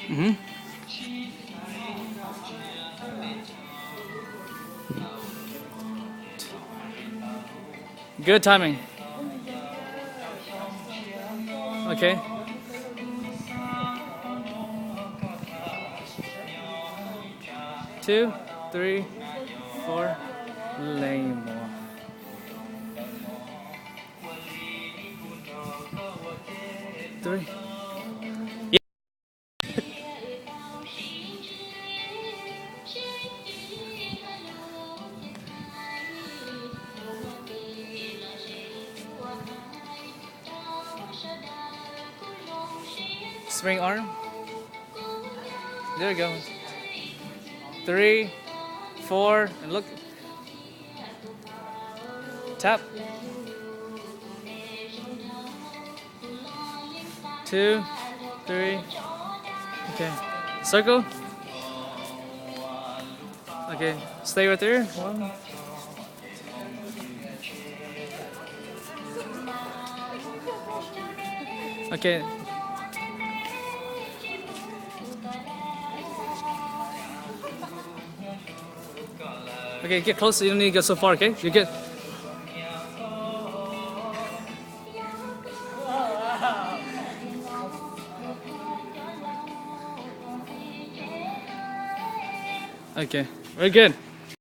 Mm-hmm. Good timing. Okay. 2, 3, 4. Lame. Three. Spring arm. There we go. 3, 4, and look. Tap. 2, 3. Okay. Circle. Okay. Stay right there. 1. Okay. Okay, get closer. You don't need to go so far, okay? You're good. Okay, very good.